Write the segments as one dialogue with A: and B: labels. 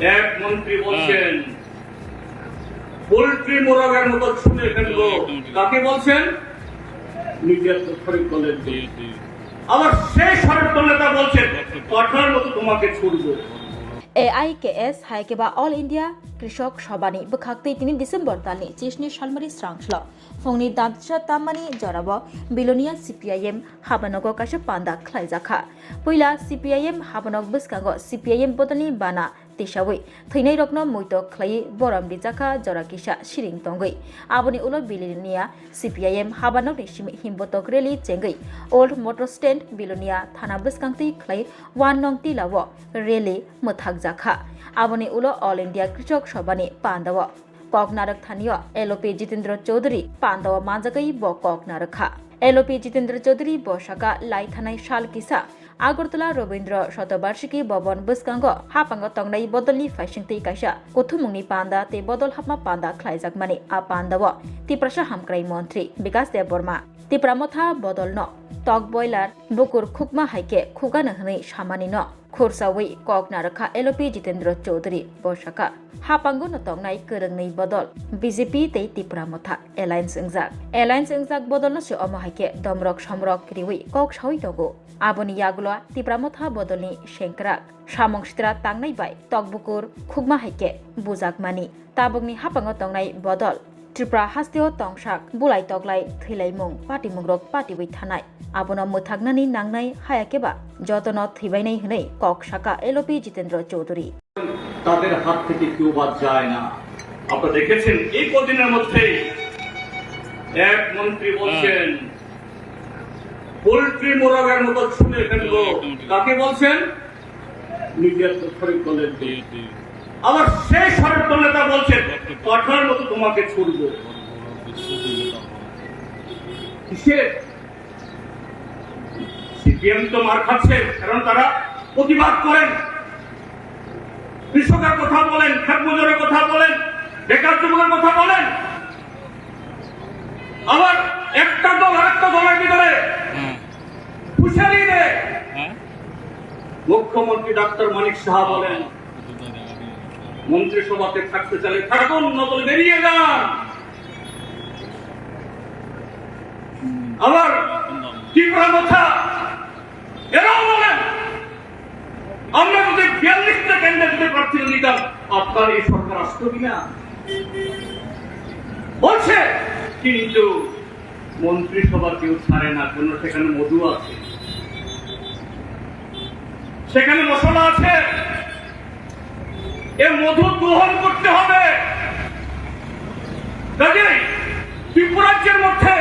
A: এক মন্ত্রী বলছেন পোল্ট্রি মোরগের মতো ছুঁড়ে ফেলবো। কাকে বলছেন? নিজের শরীর দলের। আবার সেই শরীর দল নেতা বলছেন কঠার মতো তোমাকে ছুড়বো।
B: AIKS हाइकेबा ऑल इंडिया कृषक सभानि बखाक्तै 3 डिसेम्बर दालनि 30नि सालमारि स्रांसल फुंनि दामसा तामानि जराब बिलोनिया CPIM हाबानग कासे पान्दा खलाइजाखा पहिला CPIM हाबानग बस्कांग CPIM बदलनि बाना तेसावै थैनाय रकनो मैतो खलाइ बरम दिजाखा जराकिसा सिरिं तंगै आबनि उलो बिलोनिया CPIM हाबानग निसिमि हिमबतक रेली चेंगै ओल्ड मोटर स्टैंड बिलोनिया थाना बस्कांगतै खलाइ वान नंगति लाव रेली मथाक जाखा आबनि उलो ऑल इंडिया कृषक सभानि पान्दाव कक नारक थानियो LOP जितेंद्र चौधरी पान्दाव माजाकै ब कक नारकखा LOP जितेंद्र चौधरी बसाका लाई थानाय साल किसा आगरतला रवीन्द्र शतबार्षिकी भवन बस्कांग हापांग तंगनाय बदलनि फाइसिंगतै काइसा कुथुमुंनि पान्दा ते बदल हापमा पान्दा खलाइजाकमानि आ पान्दाव तिप्रसा हामक्राइ मन्त्री विकास देव बर्मा तिप्रा मथा बदल न तक बयलार बुकुर खुकमा हाइके खुगानो हनै सामानि न खुरसावै कक नारकखा LOP जितेंद्र चौधरी बसाका हापांगो नतंगनाय गोरोंनै बदल BJP तै तिप्रा मथा एलायन्स इंजाक बदल न अमा हाइके दमरक समरक रिवै कक सावै दगो आबनि यागुला तिप्रा मथा बदलनि शेंक्राक सामंसित्रा तांनाय बाय तकबुकुर खुगमा हाइके बुजाकमानि ताबगनि हापांगो तंगनाय बदल त्रिपुरा हास्तियो तंसाक बुलाय तगलाय थैलायमुं पाटिमुंग्रक पाटिबै थानाय आबनो मोथागनानि नांनाय हायाकेबा যতন থিবাইনাই হनै কক শাখা LOP জিতেন্দ্র চৌধুরী
A: তাদের হাত থেকে কেউ বাদ যায় না। আপনারা দেখেছেন এই কদিনের মধ্যে এক মন্ত্রী বলছেন পোল্ট্রি মোরগের মতো ছুঁড়ে ফেলবো। কাকে বলছেন? নিজের শরীর দলের। আবার সেই শরীর দল নেতা বলছেন কঠার মতো তোমাকে ছুড়বো। কিসের? CPM তো মার খাচ্ছে, কারণ তারা প্রতিবাদ করেন, কৃষকের কথা বলেন, খেত মজুরের কথা বলেন, বেকার যুবকের কথা বলেন। আবার একটা দল আরেকটা দলের ভিতরে হুঁশিয়ারি দেয়। মুখ্যমন্ত্রী ডাক্তার মানিক সাহা বলেন মন্ত্রিসভাতে থাকতে চাইলে থাকুন, নতুন বেরিয়ে যান। আবার তীব্র কথা এরাও বলেন আমরা যদি 42টা ক্যান্ডিডেট প্রার্থী দিতাম আপনার এই সরকার আসতো কিনা বলছে, কিন্তু মন্ত্রিসভা কেউ ছাড়ে না, কেন সেখানে মধু আছে, সেখানে মশলা আছে, এ মধু গ্রহণ করতে হবে। কাজেই ত্রিপুরাজ্যের মধ্যে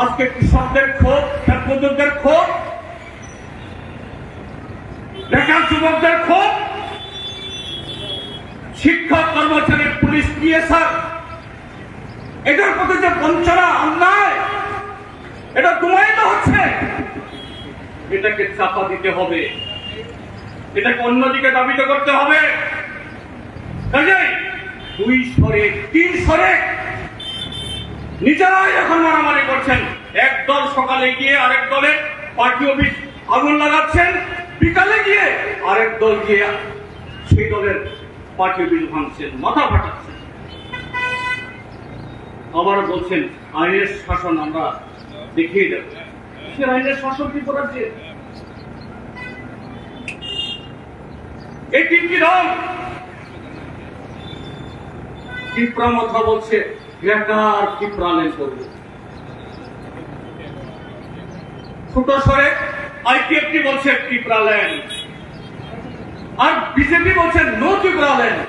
A: আজকে কৃষকদের ক্ষোভ, খেত মজুরদের ক্ষোভ, বেকার যুবকদের ক্ষোভ, শিক্ষক কর্মচারী, পুলিশ, PSR এটার প্রতি যে বঞ্চনা, অন্যায়, এটা প্রমাণিত হচ্ছে। এটাকে চাপা দিতে হবে, এটাকে অন্যদিকে দাবিত করতে হবে। কাজেই 2 স্বরে 3 স্বরে নিজেরাই এখন মারামারি করছেন। এক দল সকালে গিয়ে আরেক দলে পার্টি অফিস আগুন লাগাচ্ছেন, বিকালে গিয়ে আরেক দল গিয়ে সেই দলের পার্টি অফিস ভাঙছেন, মাথা ফাটাচ্ছেন। আবার বলছেন আইনের শাসন আমরা দেখিয়ে দেব। সে আইনের শাসন কি করাচ্ছে? এই 3টি দল টিপ্রা মথা বলছে গ্রেটার টিপ্রা ল্যান্ড করবে, ছোট স্বরে IPFT বলছে টিপ্রা ল্যান্ড, আর BJP বলছে নো টিপ্রা ল্যান্ড।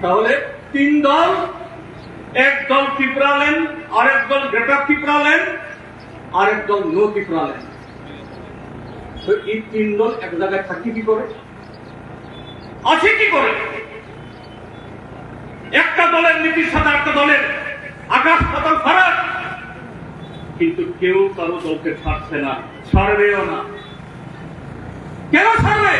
A: তাহলে 3 দল, এক দল টিপ্রা ল্যান্ড, আরেক দল গ্রেটার টিপ্রা ল্যান্ড, আরেক দল নো টিপ্রা ল্যান্ড। তো এই 3 দল এক জায়গায় থাকি কি করে, আছে কি করে? একটা দলের নীতির সাথে একটা দলের আকাশ পাতাল ফারাক, কিন্তু কেউ কারো দলকে ছাড়ছে না, ছাড়বেও না। কেন ছাড়বে?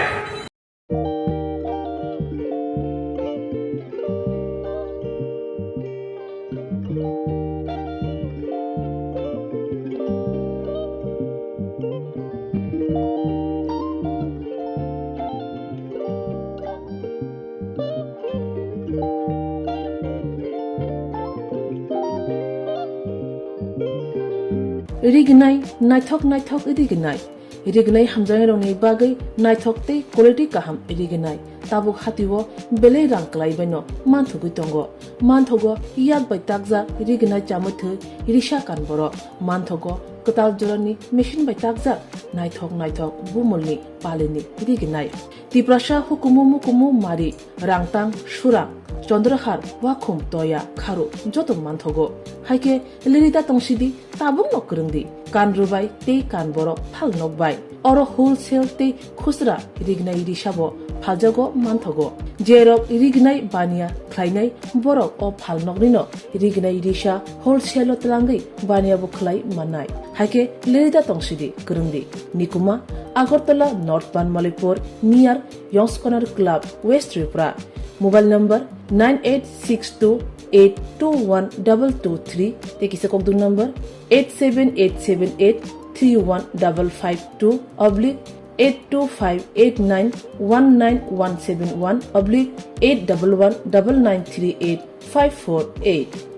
C: रिगनाय नायथक रिगनाय रिगनाय हामजानाय रंनि बागै नायथक ते क्वालिटी गाहाम रिगनाय ताबुक हातिwo बेले रांख्लायबायनो मानथुगै दंगो मानथगो याक बाय ताकजा रिगनाय चामुथो रिसा कानबरो मानथगो कताल जरनि मेशिन बाय ताकजा नायथक बुमलनि पालिनि रिगनाय तिप्रासा हुकुमु मारि रांतां सुरां चंद्रहार वाखुम तोया खारु जतो मानथगो हाइके लिरिदा तंसिदि ताबुक नकरंदि कानरुबाय ते कानबरो फाल नकबाय अरो होलसेल ते खुसरा रिगनाय रिसाबो फालजगो मानथगो जेरक रिगनाय बानिया ख्लायनाय बरक अ फाल नकनिनो रिगनाय रिसा होलसेल तलांगै बानिया बुखलाय मानाय हाइके लिरिदा तंसिदि करंदि निकुमा Agartala North Banmalipur near Young's Corner Club, West Tripura. Mobile number 9862821223. Take a second number 87878315552 /82589191171 /8119938 548.